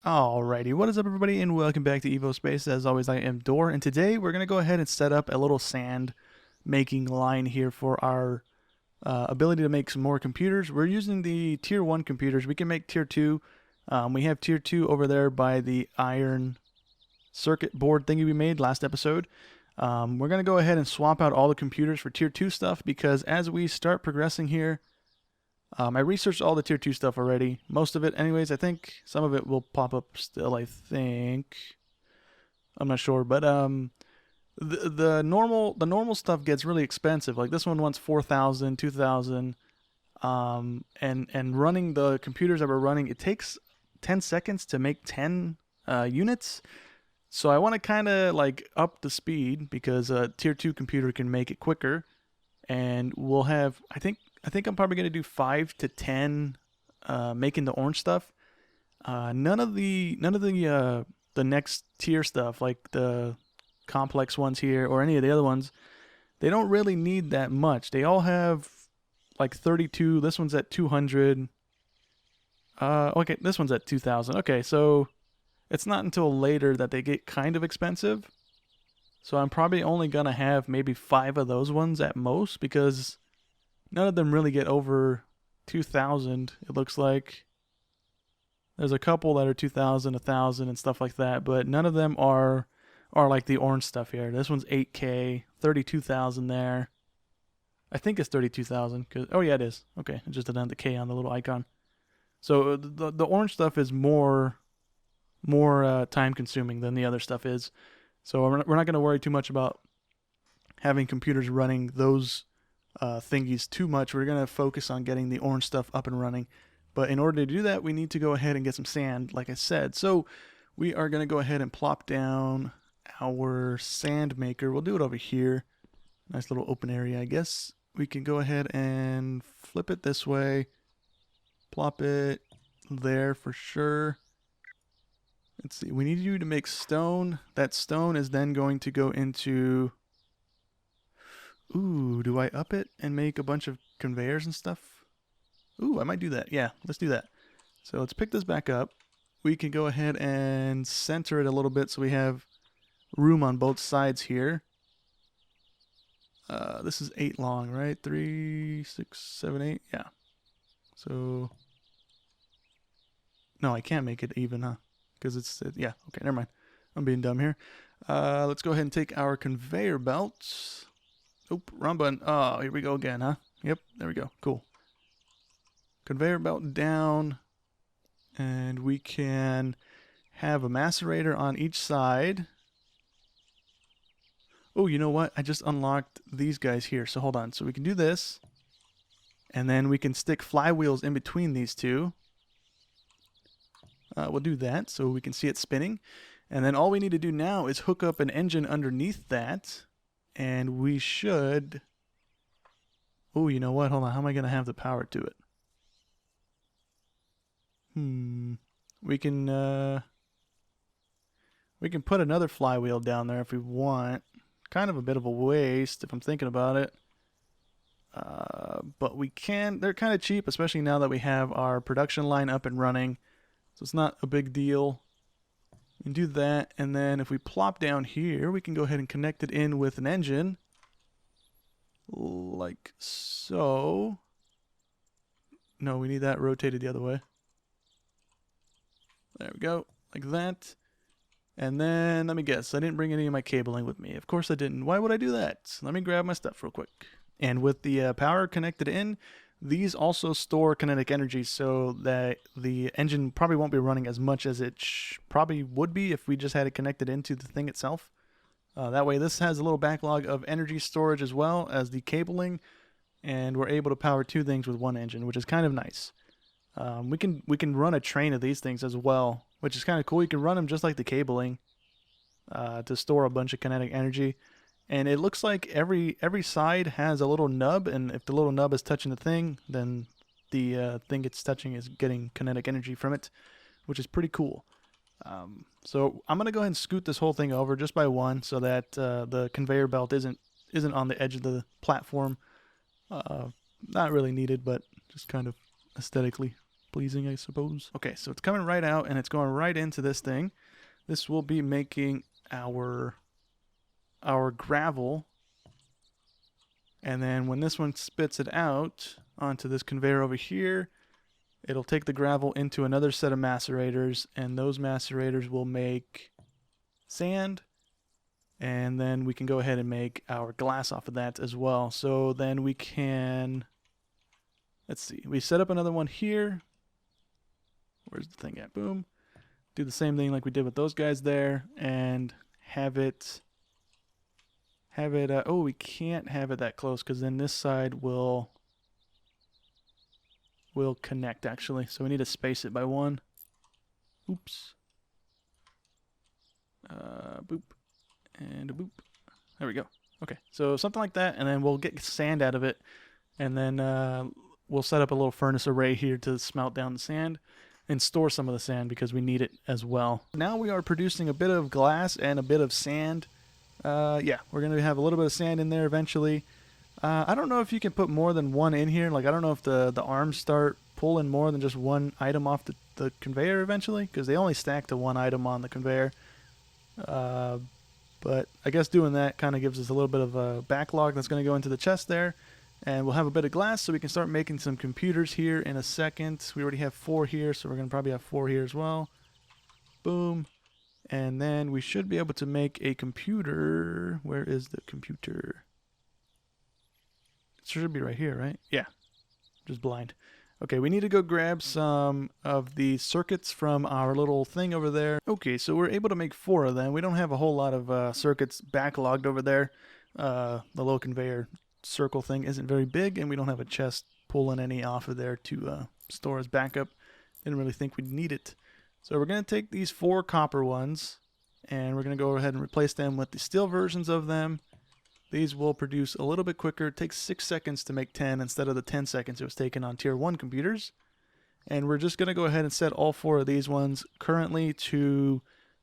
Alrighty, what is up everybody and welcome back to Evospace. As always, I am Dor, and today we're going to go ahead and set up a little sand making line here for our ability to make some more computers. We're using the tier 1 computers. We can make tier 2. We have tier 2 over there by the iron circuit board thingy we made last episode. We're going to go ahead and swap out all the computers for tier 2 stuff because as we start progressing here, I researched all the tier 2 stuff already. Most of it, anyways. I think some of it will pop up still, I think. I'm not sure. But the normal stuff gets really expensive. Like this one wants 4,000, 2,000. And running the computers that we're running, it takes 10 seconds to make 10 units. So I want to kind of like up the speed because a tier 2 computer can make it quicker. And we'll have, I think I'm probably gonna do 5 to 10 making the orange stuff. None of the next tier stuff like the complex ones here or any of the other ones. They don't really need that much. They all have like 32. This one's at 200. Okay, this one's at 2,000. Okay, so it's not until later that they get kind of expensive. So I'm probably only gonna have maybe 5 of those ones at most because none of them really get over 2,000. It looks like there's a couple that are 2,000, 1,000, and stuff like that, but none of them are like the orange stuff here. This one's 8K, 32,000 there. I think it's 32,000. Oh yeah, it is. Okay, it just didn't have the K on the little icon. So the orange stuff is more time consuming than the other stuff is. So we're not going to worry too much about having computers running those thingies too much. We're going to focus on getting the orange stuff up and running. But in order to do that, we need to go ahead and get some sand, like I said. So we are going to go ahead and plop down our sand maker. We'll do it over here. Nice little open area, I guess. We can go ahead and flip it this way. Plop it there for sure. Let's see. We need you to make stone. That stone is then going to go into... Ooh, do I up it and make a bunch of conveyors and stuff? Ooh, I might do that. Yeah, let's do that. So let's pick this back up. We can go ahead and center it a little bit so we have room on both sides here. This is 8 long, right? 3, 6, 7, 8. Yeah. So... No, I can't make it even, huh? Because it's... yeah, okay, never mind. I'm being dumb here. Let's go ahead and take our conveyor belts. Oop, wrong button. Oh, here we go again, huh? Yep, there we go. Cool. Conveyor belt down. And we can have a macerator on each side. Oh, you know what? I just unlocked these guys here. So hold on. So we can do this. And then we can stick flywheels in between these two. We'll do that so we can see it spinning. And then all we need to do now is hook up an engine underneath that. And we should... Oh, you know what? Hold on. How am I going to have the power to it? We can put another flywheel down there if we want. Kind of a bit of a waste if I'm thinking about it. But we can... They're kind of cheap, especially now that we have our production line up and running. So it's not a big deal. We can do that, and then if we plop down here, we can go ahead and connect it in with an engine. Like so. No, we need that rotated the other way. There we go, like that. And then, let me guess, I didn't bring any of my cabling with me. Of course I didn't. Why would I do that? Let me grab my stuff real quick. And with the power connected in, these also store kinetic energy so that the engine probably won't be running as much as it probably would be if we just had it connected into the thing itself. That way this has a little backlog of energy storage as well as the cabling, and we're able to power 2 things with 1 engine, which is kind of nice. We can run a train of these things as well, which is kind of cool. You can run them just like the cabling to store a bunch of kinetic energy. And it looks like every side has a little nub, and if the little nub is touching the thing, then the thing it's touching is getting kinetic energy from it, which is pretty cool. So I'm gonna go ahead and scoot this whole thing over just by 1, so that the conveyor belt isn't on the edge of the platform. Not really needed, but just kind of aesthetically pleasing, I suppose. Okay, so it's coming right out and it's going right into this thing. This will be making our gravel. And then when this one spits it out onto this conveyor over here, it'll take the gravel into another set of macerators, and those macerators will make sand, and then we can go ahead and make our glass off of that as well. So then we can, let's see, we set up another one here. Where's the thing at? Boom. Do the same thing like we did with those guys there, and have it, oh, we can't have it that close because then this side will connect actually. So we need to space it by 1. Oops. Boop. And a boop. There we go. Okay, so something like that, and then we'll get sand out of it, and then we'll set up a little furnace array here to smelt down the sand and store some of the sand because we need it as well. Now we are producing a bit of glass and a bit of sand. Yeah, we're going to have a little bit of sand in there eventually. I don't know if you can put more than one in here. Like, I don't know if the arms start pulling more than just one item off the conveyor eventually, because they only stack to one item on the conveyor. But I guess doing that kind of gives us a little bit of a backlog that's going to go into the chest there. And we'll have a bit of glass so we can start making some computers here in a second. We already have 4 here, so we're going to probably have 4 here as well. Boom. And then we should be able to make a computer. Where is the computer? It should be right here, right? Yeah. Just blind. Okay, we need to go grab some of the circuits from our little thing over there. Okay, so we're able to make 4 of them. We don't have a whole lot of circuits backlogged over there. The low conveyor circle thing isn't very big, and we don't have a chest pulling any off of there to store as backup. Didn't really think we'd need it. So we're going to take these 4 copper ones, and we're going to go ahead and replace them with the steel versions of them. These will produce a little bit quicker. It takes 6 seconds to make 10 instead of the 10 seconds it was taken on tier 1 computers. And we're just going to go ahead and set all 4 of these ones currently to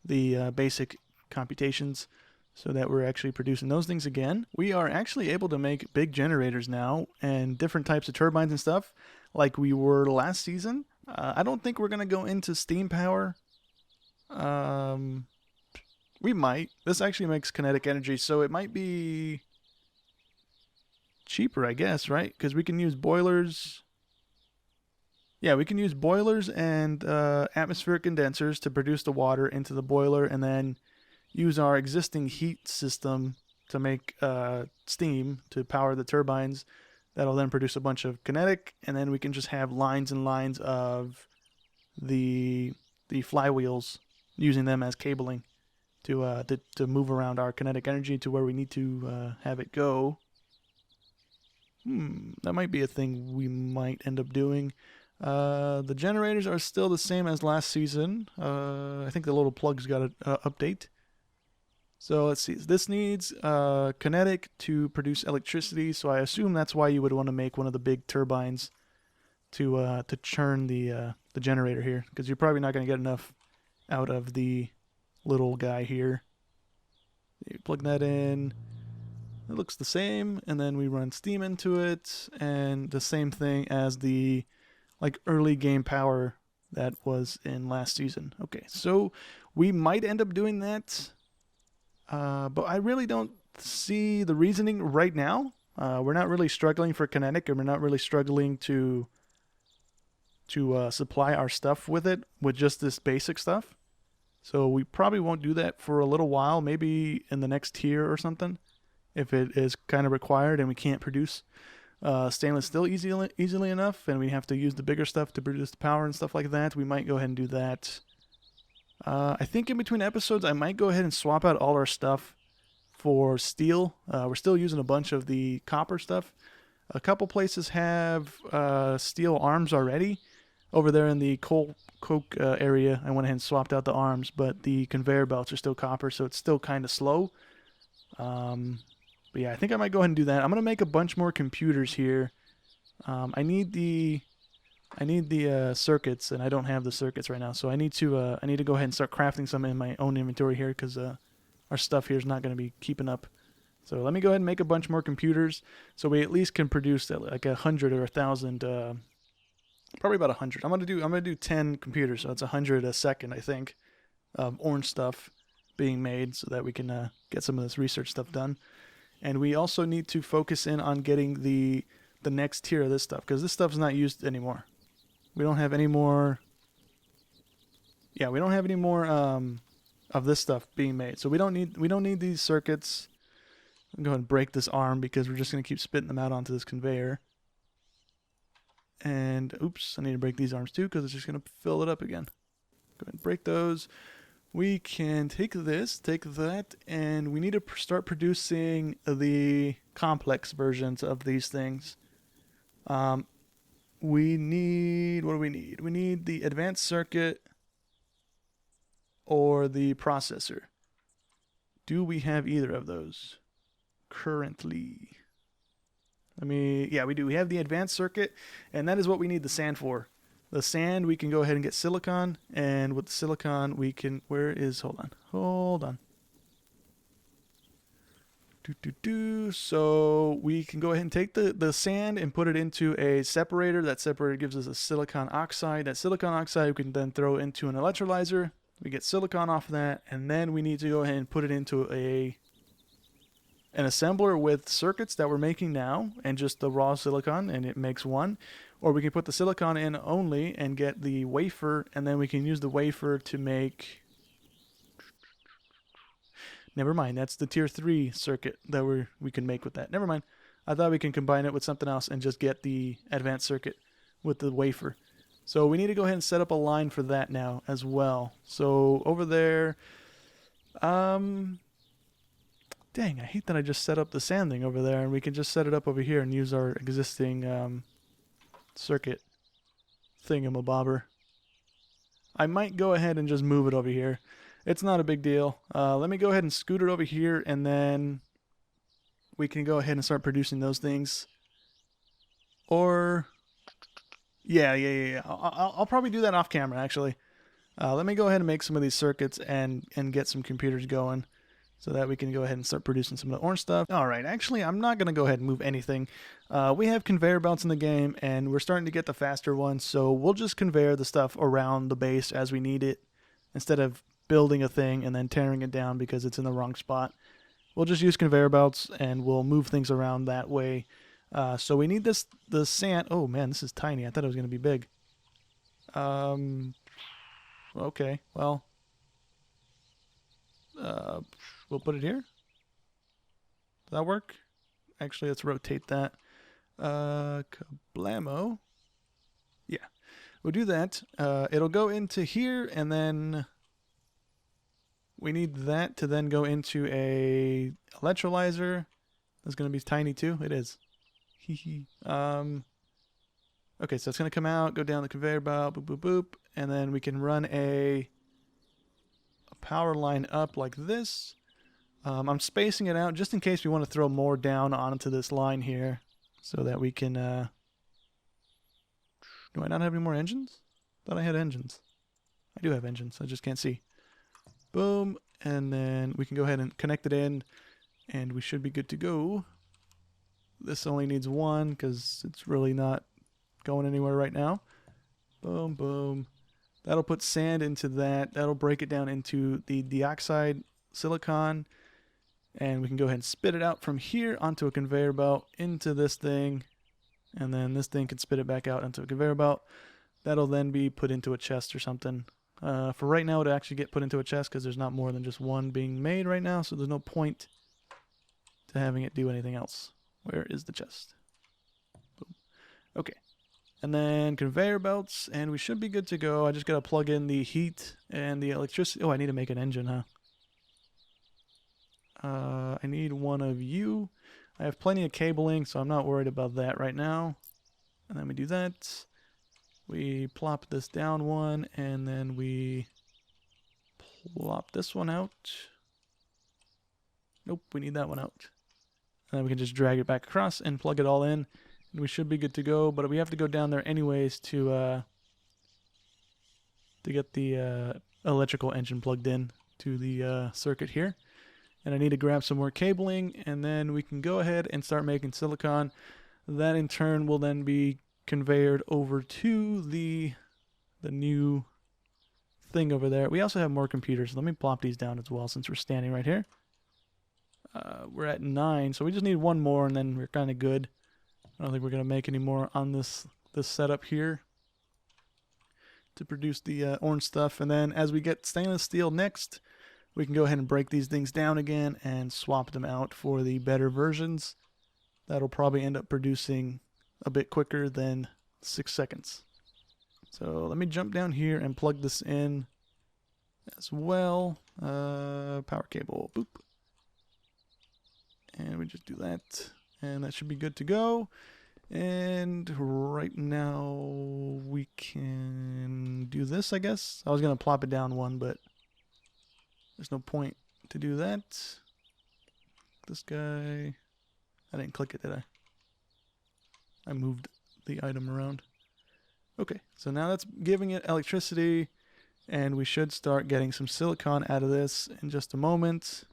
the basic computations so that we're actually producing those things again. We are actually able to make big generators now and different types of turbines and stuff like we were last season. I don't think we're going to go into steam power. We might. This actually makes kinetic energy, so it might be cheaper, I guess, right? Because we can use boilers. Yeah, we can use boilers and atmospheric condensers to produce the water into the boiler, and then use our existing heat system to make steam to power the turbines. That'll then produce a bunch of kinetic, and then we can just have lines and lines of the flywheels, using them as cabling to move around our kinetic energy to where we need to have it go. That might be a thing we might end up doing. The generators are still the same as last season. I think the little plugs got an update. So let's see. This needs kinetic to produce electricity. So I assume that's why you would want to make one of the big turbines to churn the generator here, because you're probably not going to get enough out of the little guy here. You plug that in. It looks the same, and then we run steam into it, and the same thing as the early game power that was in last season. Okay, so we might end up doing that. But I really don't see the reasoning right now. We're not really struggling for kinetic, and we're not really struggling to supply our stuff with it, with just this basic stuff. So we probably won't do that for a little while, maybe in the next tier or something, if it is kind of required and we can't produce stainless steel easily enough, and we have to use the bigger stuff to produce the power and stuff like that. We might go ahead and do that. I think in between episodes, I might go ahead and swap out all our stuff for steel. We're still using a bunch of the copper stuff. A couple places have steel arms already. Over there in the coke area, I went ahead and swapped out the arms, but the conveyor belts are still copper, so it's still kind of slow. But yeah, I think I might go ahead and do that. I'm gonna make a bunch more computers here. I need the circuits, and I don't have the circuits right now, so I need to go ahead and start crafting some in my own inventory here, because our stuff here is not going to be keeping up. So let me go ahead and make a bunch more computers, so we at least can produce like 100 or 1,000 Probably about 100. I'm gonna do 10 computers, so it's 100 a second, I think, of orange stuff being made, so that we can get some of this research stuff done. And we also need to focus in on getting the next tier of this stuff, because this stuff's not used anymore. We don't have any more. Yeah, we don't have any more of this stuff being made, so we don't need these circuits. I'm going to break this arm because we're just going to keep spitting them out onto this conveyor. And oops, I need to break these arms too because it's just going to fill it up again. Go ahead and break those. We can take this, take that, and we need to start producing the complex versions of these things. We need, what do we need? We need the advanced circuit or the processor. Do we have either of those currently? Yeah, we do. We have the advanced circuit, and that is what we need the sand for. The sand, we can go ahead and get silicon, and with the silicon, we can, hold on. So we can go ahead and take the sand and put it into a separator. That separator gives us a silicon oxide. That silicon oxide we can then throw into an electrolyzer. We get silicon off of that, and then we need to go ahead and put it into an assembler with circuits that we're making now and just the raw silicon, and it makes one. Or we can put the silicon in only and get the wafer, and then we can use the wafer to make... Never mind, that's the tier 3 circuit that we can make with that. Never mind. I thought we can combine it with something else and just get the advanced circuit with the wafer. So we need to go ahead and set up a line for that now as well. So over there... Dang, I hate that I just set up the sand thing over there, and we can just set it up over here and use our existing circuit thingamabobber. I might go ahead and just move it over here. It's not a big deal. Let me go ahead and scoot it over here, and then we can go ahead and start producing those things. Or, yeah. I'll probably do that off camera, actually. Let me go ahead and make some of these circuits and get some computers going, so that we can go ahead and start producing some of the orange stuff. Alright, actually, I'm not going to go ahead and move anything. We have conveyor belts in the game, and we're starting to get the faster ones, so we'll just conveyor the stuff around the base as we need it, instead of building a thing and then tearing it down because it's in the wrong spot. We'll just use conveyor belts, and we'll move things around that way. So we need the sand... Oh, man, this is tiny. I thought it was going to be big. Okay, well... we'll put it here. Does that work? Actually, let's rotate that. Kablamo. Yeah, we'll do that. It'll go into here, and then we need that to then go into a electrolyzer. That's going to be tiny too. It is. Okay, so it's going to come out, go down the conveyor belt, boop, boop, boop, and then we can run a power line up like this. I'm spacing it out just in case we want to throw more down onto this line here, so that we can... Do I not have any more engines? Thought I had engines. I do have engines, I just can't see. Boom, and then we can go ahead and connect it in, and we should be good to go. This only needs one because it's really not going anywhere right now. Boom, boom. That'll put sand into that. That'll break it down into the dioxide silicon. And we can go ahead and spit it out from here onto a conveyor belt into this thing. And then this thing can spit it back out onto a conveyor belt. That'll then be put into a chest or something. For right now, it'll actually get put into a chest because there's not more than just one being made right now. So there's no point to having it do anything else. Where is the chest? Boom. Okay. And then conveyor belts, and we should be good to go. I just got to plug in the heat and the electricity. Oh, I need to make an engine, huh? I need one of you. I have plenty of cabling, so I'm not worried about that right now. And then we do that. We plop this down one, and then we plop this one out. Nope, we need that one out. And then we can just drag it back across and plug it all in. And we should be good to go, but we have to go down there anyways to get the electrical engine plugged in to the circuit here. And I need to grab some more cabling, and then we can go ahead and start making silicon. That in turn will then be conveyored over to the new thing over there. We also have more computers. Let me plop these down as well since we're standing right here. We're at 9, so we just need one more and then we're kind of good. I don't think we're going to make any more on this setup here to produce the orange stuff. And then as we get stainless steel next, we can go ahead and break these things down again and swap them out for the better versions. That'll probably end up producing a bit quicker than 6 seconds. So let me jump down here and plug this in as well. Power cable, boop. And we just do that. And that should be good to go. And right now we can do this, I guess. I was going to plop it down one, but there's no point to do that. This guy, I didn't click it, did I? I moved the item around. Okay, so now that's giving it electricity, and we should start getting some silicon out of this in just a moment.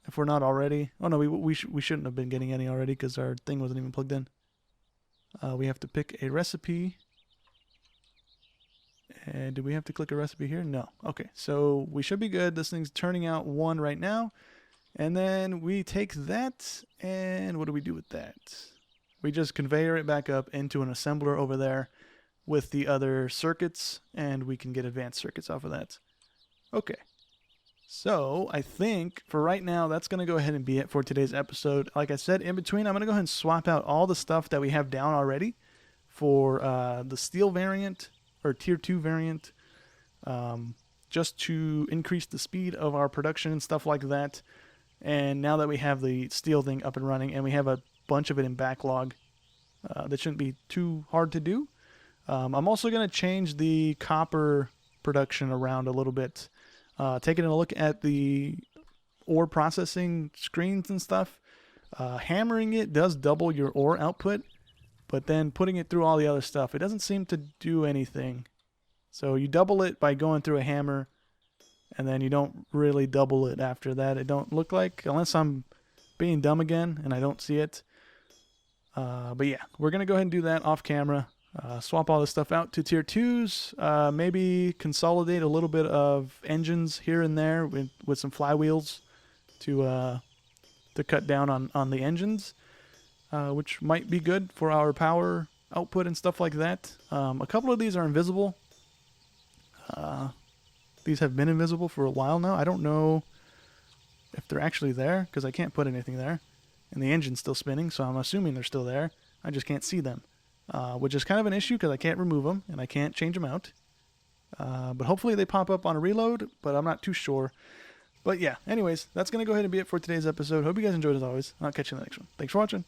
If we're not already. Oh no, we shouldn't have been getting any already because our thing wasn't even plugged in. We have to pick a recipe. And do we have to click a recipe here? No. Okay, so we should be good. This thing's turning out 1 right now. And then we take that, and what do we do with that? We just conveyor it back up into an assembler over there with the other circuits, and we can get advanced circuits off of that. Okay. So I think for right now, that's going to go ahead and be it for today's episode. Like I said, in between, I'm going to go ahead and swap out all the stuff that we have down already for the steel variant or tier 2 variant, just to increase the speed of our production and stuff like that. And now that we have the steel thing up and running and we have a bunch of it in backlog, that shouldn't be too hard to do. I'm also going to change the copper production around a little bit. Taking a look at the ore processing screens and stuff, hammering it does double your ore output, but then putting it through all the other stuff, it doesn't seem to do anything. So you double it by going through a hammer, and then you don't really double it after that. It don't look like, unless I'm being dumb again and I don't see it. But yeah, we're going to go ahead and do that off camera. Swap all this stuff out to tier 2s, maybe consolidate a little bit of engines here and there with some flywheels to cut down on the engines, which might be good for our power output and stuff like that. A couple of these are invisible. These have been invisible for a while now. I don't know if they're actually there because I can't put anything there. And the engine's still spinning, so I'm assuming they're still there. I just can't see them. Which is kind of an issue because I can't remove them and I can't change them out. But hopefully they pop up on a reload, but I'm not too sure. But yeah, anyways, that's going to go ahead and be it for today's episode. Hope you guys enjoyed as always. I'll catch you in the next one. Thanks for watching.